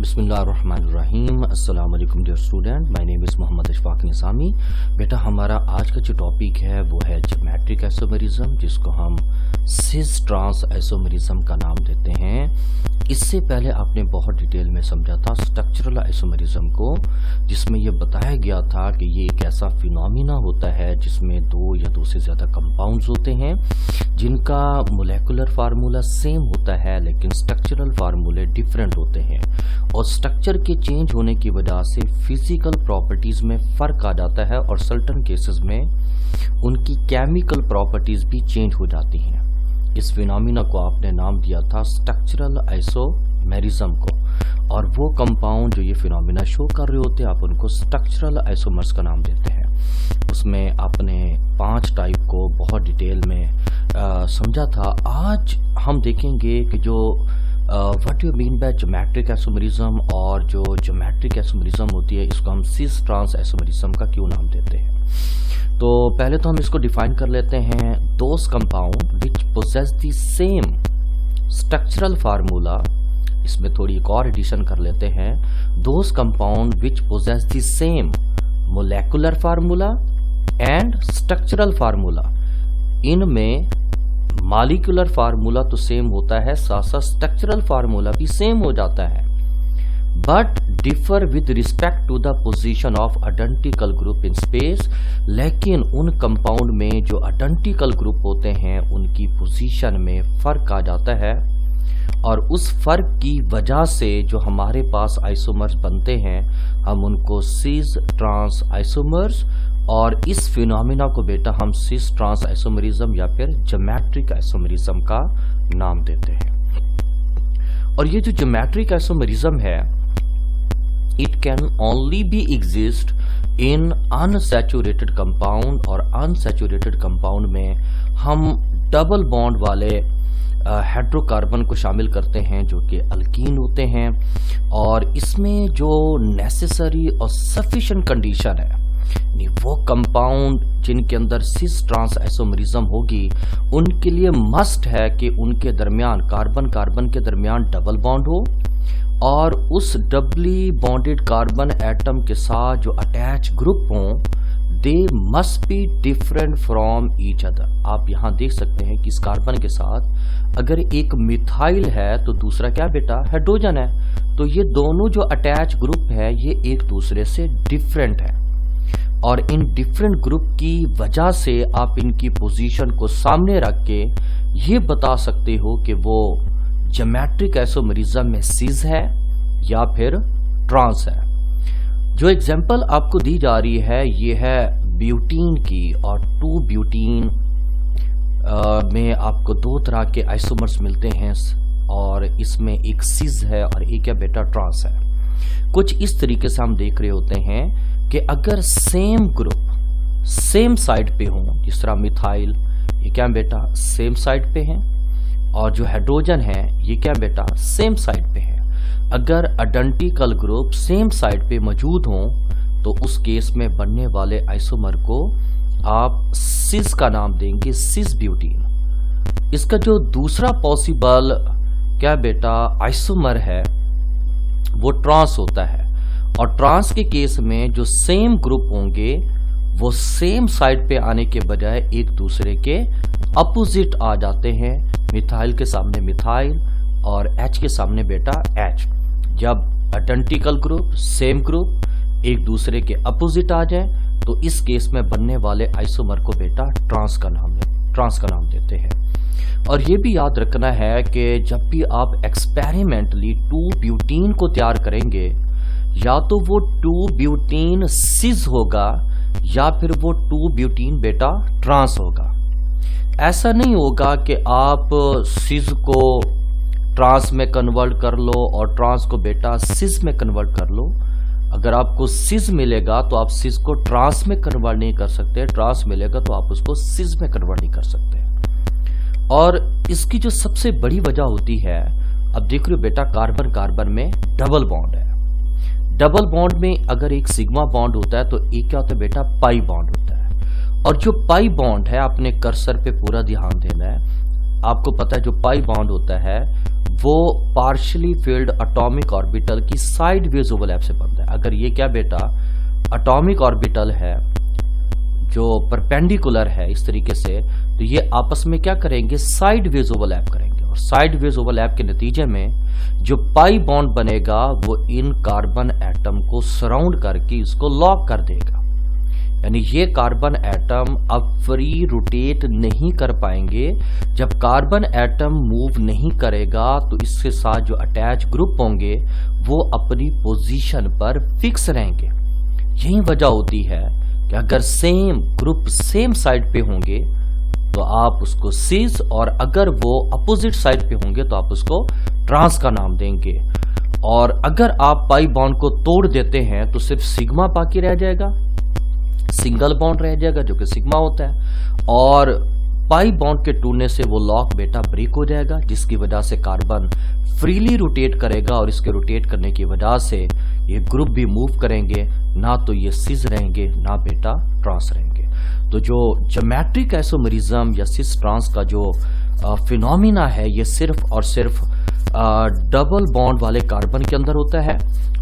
बिस्मिल्लाहिर्रहमानिर्रहीम। अस्सलाम वालेकुम dear student, my name is Mohammad Ishfaq Nizami. बेटा हमारा आज का जो टॉपिक है वो है ज्योमेट्रिक आइसोमेरिज्म, जिसको हम सिस ट्रांस आइसोमेरिज्म का नाम देते हैं। इससे पहले आपने बहुत डिटेल में समझा था स्ट्रक्चरल आइसोमेरिज्म को, जिसमें ये बताया गया था कि ये एक ऐसा फिनोमिना होता है जिसमें दो या दो से ज़्यादा कंपाउंड्स होते हैं जिनका मोलेकुलर फार्मूला सेम होता है लेकिन स्ट्रक्चरल फार्मूले डिफरेंट होते हैं, और स्ट्रक्चर के चेंज होने की वजह से फिजिकल प्रॉपर्टीज में फ़र्क आ जाता है और सर्टेन केसेस में उनकी केमिकल प्रॉपर्टीज भी चेंज हो जाती हैं। इस फिनोमिना को आपने नाम दिया था स्ट्रक्चरल आइसोमेरिज्म को, और वो कंपाउंड जो ये फिनोमिना शो कर रहे होते हैं आप उनको स्ट्रक्चरल आइसोमर्स का नाम देते हैं। उसमें आपने 5 टाइप को बहुत डिटेल में समझा था। आज हम देखेंगे कि जो what you mean by geometric isomerism, और जो ज्योमेट्रिक आइसोमेरिज्म होती है इसको हम सिस ट्रांस आइसोमेरिज्म का क्यों नाम देते हैं। तो पहले तो हम इसको डिफाइन कर लेते हैं। Those compound which possess the same structural formula, इसमें थोड़ी एक और एडिशन कर लेते हैं। Those compound which possess the same molecular formula and structural formula, इनमें मॉलिक्यूलर फार्मूला तो सेम होता है, साथ साथ स्ट्रक्चरल फार्मूला भी सेम हो जाता है, but differ with respect to the position of identical group in space. लेकिन उन कंपाउंड में जो आइडेंटिकल ग्रुप होते हैं उनकी पोजीशन में फर्क आ जाता है, और उस फर्क की वजह से जो हमारे पास आइसोमर्स बनते हैं हम उनको सिस ट्रांस आइसोमर्स, और इस फिनोमिना को बेटा हम सिस ट्रांस आइसोमेरिज्म या फिर ज्योमेट्रिक आइसोमेरिज्म का नाम देते हैं। और ये जो ज्योमेट्रिक आइसोमेरिज्म है it can only be exist in unsaturated compound, और अनसैचुरेटेड कंपाउंड में हम डबल बॉन्ड वाले हाइड्रोकार्बन को शामिल करते हैं जो कि अल्कीन होते हैं, और इसमें जो नेसेसरी और सफिशिएंट कंडीशन है वो कंपाउंड जिनके अंदर सिस ट्रांस आइसोमेरिज्म होगी उनके लिए मस्ट है कि उनके दरमियान कार्बन कार्बन के दरमियान डबल बॉन्ड हो, और उस डबली बॉन्डेड कार्बन एटम के साथ जो अटैच ग्रुप हों they must be different from each other. आप यहाँ देख सकते हैं कि इस कार्बन के साथ अगर एक मिथाइल है तो दूसरा क्या बेटा हाइड्रोजन है, तो ये दोनों जो अटैच ग्रुप है ये एक दूसरे से डिफरेंट है, और इन डिफरेंट ग्रुप की वजह से आप इनकी पोजीशन को सामने रख के ये बता सकते हो कि वो ज्योमेट्रिक आइसोमेरिज्म में सिस है या फिर ट्रांस है। जो एग्जांपल आपको दी जा रही है ये है ब्यूटीन की, और 2 ब्यूटीन में आपको 2 तरह के आइसोमर्स मिलते हैं, और इसमें एक सिस है और एक है बेटा ट्रांस है। कुछ इस तरीके से हम देख रहे होते हैं कि अगर सेम ग्रुप सेम साइड पे हो, जिस तरह मिथाइल ये क्या बेटा सेम साइड पे है, और जो हाइड्रोजन है ये क्या बेटा सेम साइड पे है। अगर आइडेंटिकल ग्रुप सेम साइड पे मौजूद हो तो उस केस में बनने वाले आइसोमर को आप सिस का नाम देंगे, सिस ब्यूटीन। इसका जो दूसरा पॉसिबल क्या बेटा आइसोमर है वो ट्रांस होता है, और ट्रांस के केस में जो सेम ग्रुप होंगे वो सेम साइड पे आने के बजाय एक दूसरे के अपोजिट आ जाते हैं। मिथाइल के सामने मिथाइल और H के सामने बेटा H। जब आइडेंटिकल ग्रुप सेम ग्रुप एक दूसरे के अपोजिट आ जाए तो इस केस में बनने वाले आइसोमर को बेटा ट्रांस का नाम देते हैं। और ये भी याद रखना है कि जब भी आप एक्सपेरिमेंटली 2 ब्यूटीन को तैयार करेंगे या तो वो 2 ब्यूटीन सिस होगा या फिर वो 2 ब्यूटीन बेटा ट्रांस होगा। ऐसा नहीं होगा कि आप सिस को ट्रांस में कन्वर्ट कर लो और ट्रांस को बेटा सिस में कन्वर्ट कर लो। अगर आपको सिस मिलेगा तो आप सिस को ट्रांस में कन्वर्ट नहीं कर सकते, ट्रांस मिलेगा तो आप उसको सिस में कन्वर्ट नहीं कर सकते। और इसकी जो सबसे बड़ी वजह होती है, अब देख रहे हो बेटा कार्बन कार्बन में डबल बॉन्ड है। डबल बॉन्ड में अगर एक सिग्मा बॉन्ड होता है तो एक क्या होता है बेटा पाई बॉन्ड होता है, और जो पाई बॉन्ड है अपने कर्सर पे पूरा ध्यान देना है। आपको पता है जो पाई बॉन्ड होता है वो पार्शियली फिल्ड एटॉमिक ऑर्बिटल की साइड वेज ओवरलैप से बनता है। अगर ये क्या बेटा एटॉमिक ऑर्बिटल है जो परपेंडिकुलर है इस तरीके से, तो ये आपस में क्या करेंगे, साइड वेज ओवरलैप करेंगे, और साइड वेज ओवरलैप के नतीजे में जो पाई बॉन्ड बनेगा वो इन कार्बन एटम को सराउंड करके इसको लॉक कर देगा। यानी ये कार्बन एटम अब फ्री रोटेट नहीं कर पाएंगे। जब कार्बन एटम मूव नहीं करेगा तो इसके साथ जो अटैच ग्रुप होंगे वो अपनी पोजीशन पर फिक्स रहेंगे। यही वजह होती है कि अगर सेम ग्रुप सेम साइड पे होंगे तो आप उसको सिस, और अगर वो अपोजिट साइड पे होंगे तो आप उसको ट्रांस का नाम देंगे। और अगर आप पाई बॉन्ड को तोड़ देते हैं तो सिर्फ सिग्मा बाकी रह जाएगा, सिंगल बॉन्ड रह जाएगा जो कि सिग्मा होता है, और पाई बॉन्ड के टूटने से वो लॉक बेटा ब्रेक हो जाएगा, जिसकी वजह से कार्बन फ्रीली रोटेट करेगा, और इसके रोटेट करने की वजह से ये ग्रुप भी मूव करेंगे, ना तो ये सिस रहेंगे ना बेटा ट्रांस रहेंगे। तो जो ज्योमेट्रिक आइसोमेरिज्म या सिस ट्रांस का जो फिनोमिना है ये सिर्फ और सिर्फ डबल बॉन्ड वाले कार्बन के अंदर होता है,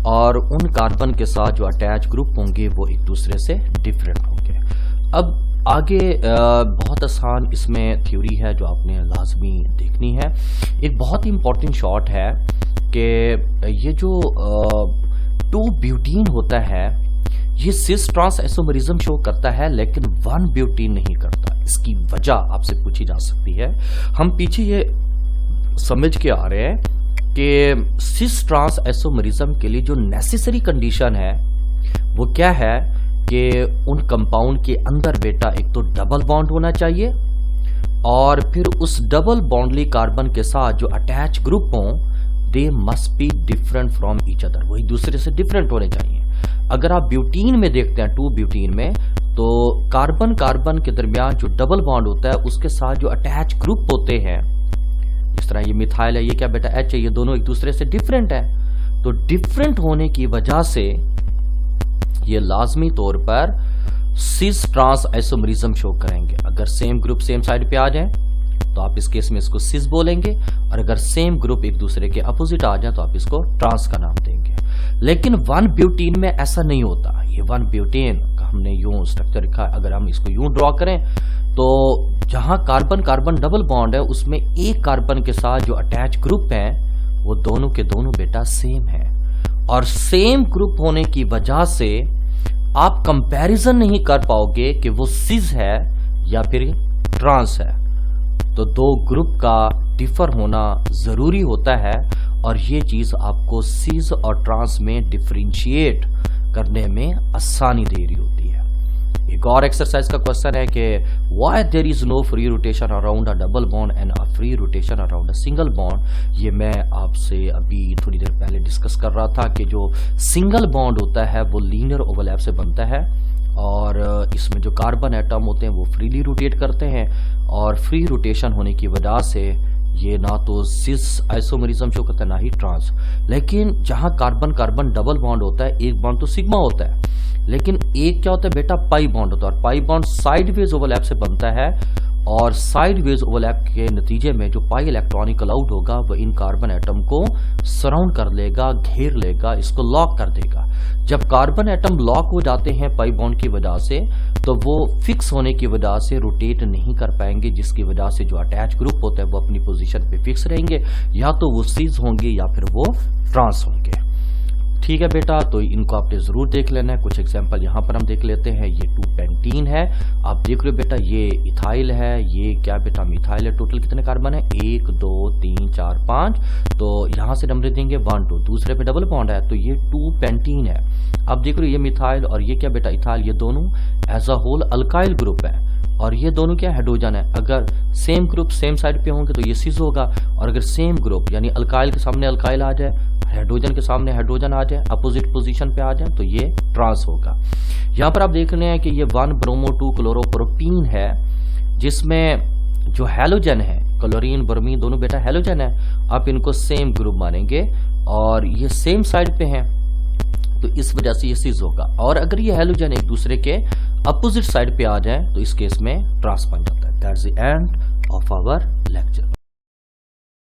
और उन कार्बन के साथ जो अटैच ग्रुप होंगे वो एक दूसरे से डिफरेंट होंगे। अब आगे बहुत आसान इसमें थ्योरी है जो आपने लाजमी देखनी है। एक बहुत ही इंपॉर्टेंट शॉट है कि ये जो 2-ब्यूटीन होता है ये सिस ट्रांस आइसोमेरिज्म शो करता है, लेकिन 1-ब्यूटीन नहीं करता। इसकी वजह आपसे पूछी जा सकती है। हम पीछे ये समझ के आ रहे हैं कि सिस ट्रांस आइसोमेरिज्म के लिए जो नेसेसरी कंडीशन है वो क्या है कि उन कंपाउंड के अंदर बेटा एक तो डबल बॉन्ड होना चाहिए, और फिर उस डबल बॉन्डली कार्बन के साथ जो अटैच ग्रुप हों they must be different from each other, वो एक दूसरे से डिफरेंट होने चाहिए। अगर आप ब्यूटीन में देखते हैं 2-ब्यूटीन में, तो कार्बन कार्बन के दरमियान जो डबल बॉन्ड होता है उसके साथ जो अटैच ग्रुप होते हैं, इस तरह ये मिथाइल है, ये क्या बेटा एच है, ये दोनों एक दूसरे से डिफरेंट है। तो डिफरेंट होने की वजह से ये लाजमी तौर पर सिस ट्रांस आइसोमेरिज्म शो करेंगे। अगर सेम ग्रुप सेम साइड पे आ जाए तो आप इस केस में इसको सिस बोलेंगे, और अगर सेम ग्रुप एक दूसरे के अपोजिट आ जाए तो आप इसको ट्रांस का नाम देंगे। लेकिन 1-ब्यूटीन में ऐसा नहीं होता। ये 1-ब्यूटीन का हमने यूं स्ट्रक्चर रखा, अगर हम इसको यूं ड्रॉ करें तो जहां कार्बन कार्बन डबल बॉन्ड है उसमें एक कार्बन के साथ जो अटैच ग्रुप है वो दोनों के दोनों बेटा सेम है, और सेम ग्रुप होने की वजह से आप कंपैरिजन नहीं कर पाओगे कि वो सिस है या फिर ट्रांस है। तो दो ग्रुप का डिफर होना जरूरी होता है, और ये चीज आपको सिस और ट्रांस में डिफरेंशिएट करने में आसानी दे रही होती है। एक और एक्सरसाइज का क्वेश्चन है कि why there is no free rotation around a double bond and a free rotation around a single bond. ये मैं आपसे अभी थोड़ी देर पहले डिस्कस कर रहा था कि जो सिंगल बॉन्ड होता है वो लीनियर ओवरलैप से बनता है, और इसमें जो कार्बन एटम होते हैं वो फ्रीली रोटेट करते हैं, और फ्री रोटेशन होने की वजह से ये ना तो सिस आइसोमेरिज्म शो करता है ना ही ट्रांस। लेकिन जहां कार्बन कार्बन डबल बॉन्ड होता है, एक बॉन्ड तो सिग्मा होता है, लेकिन एक क्या होता है बेटा पाई बॉन्ड होता है, और पाई बॉन्ड साइडवेज ओवरलैप से बनता है, और साइडवेज ओवरलैप के नतीजे में जो पाई इलेक्ट्रॉनिक अलाउड होगा वह इन कार्बन एटम को सराउंड कर लेगा, घेर लेगा, इसको लॉक कर देगा। जब कार्बन एटम लॉक हो जाते हैं पाई बॉन्ड की वजह से, तो वो फिक्स होने की वजह से रोटेट नहीं कर पाएंगे, जिसकी वजह से जो अटैच ग्रुप होता है वो अपनी पोजीशन पे फिक्स रहेंगे, या तो वो सिस होंगे या फिर वो ट्रांस होंगे। ठीक है बेटा, तो इनको आपने जरूर देख लेना है। कुछ एग्जांपल यहाँ पर हम देख लेते हैं। ये 2-पेंटीन है, आप देख रहे हो बेटा, ये इथाइल है, ये क्या बेटा मिथाइल है। टोटल कितने कार्बन है, 1 2 3 4 5, तो यहाँ से नंबर देंगे 1 2, दूसरे पे डबल बॉन्ड है तो ये 2-पेंटीन है। आप देख रहे हो ये मिथाइल और ये क्या बेटा इथाइल, ये दोनों as a whole alkyl group है, और ये दोनों क्या हाइड्रोजन है। अगर सेम ग्रुप सेम साइड पे होंगे तो ये सिस होगा, और अगर सेम ग्रुप यानी अल्काइल के सामने अल्काइल आ जाए, हाइड्रोजन के सामने हाइड्रोजन आ जाए, अपोजिट पोजीशन पे आ जाए, तो ये ट्रांस होगा। यहाँ पर आप देख रहे हैं कि ये 1-ब्रोमो 2-क्लोरोप्रोपीन है, जिसमें जो हैलोजन है, क्लोरीन ब्रोमीन दोनों बेटा हैलोजन है, आप इनको सेम ग्रुप मानेंगे और ये सेम साइड पे हैं, तो इस वजह से ये सिस होगा। और अगर ये हैलोजन एक दूसरे के अपोजिट साइड पे आ जाए तो इस केस में ट्रांस बन जाता है। That's the end of our lecture.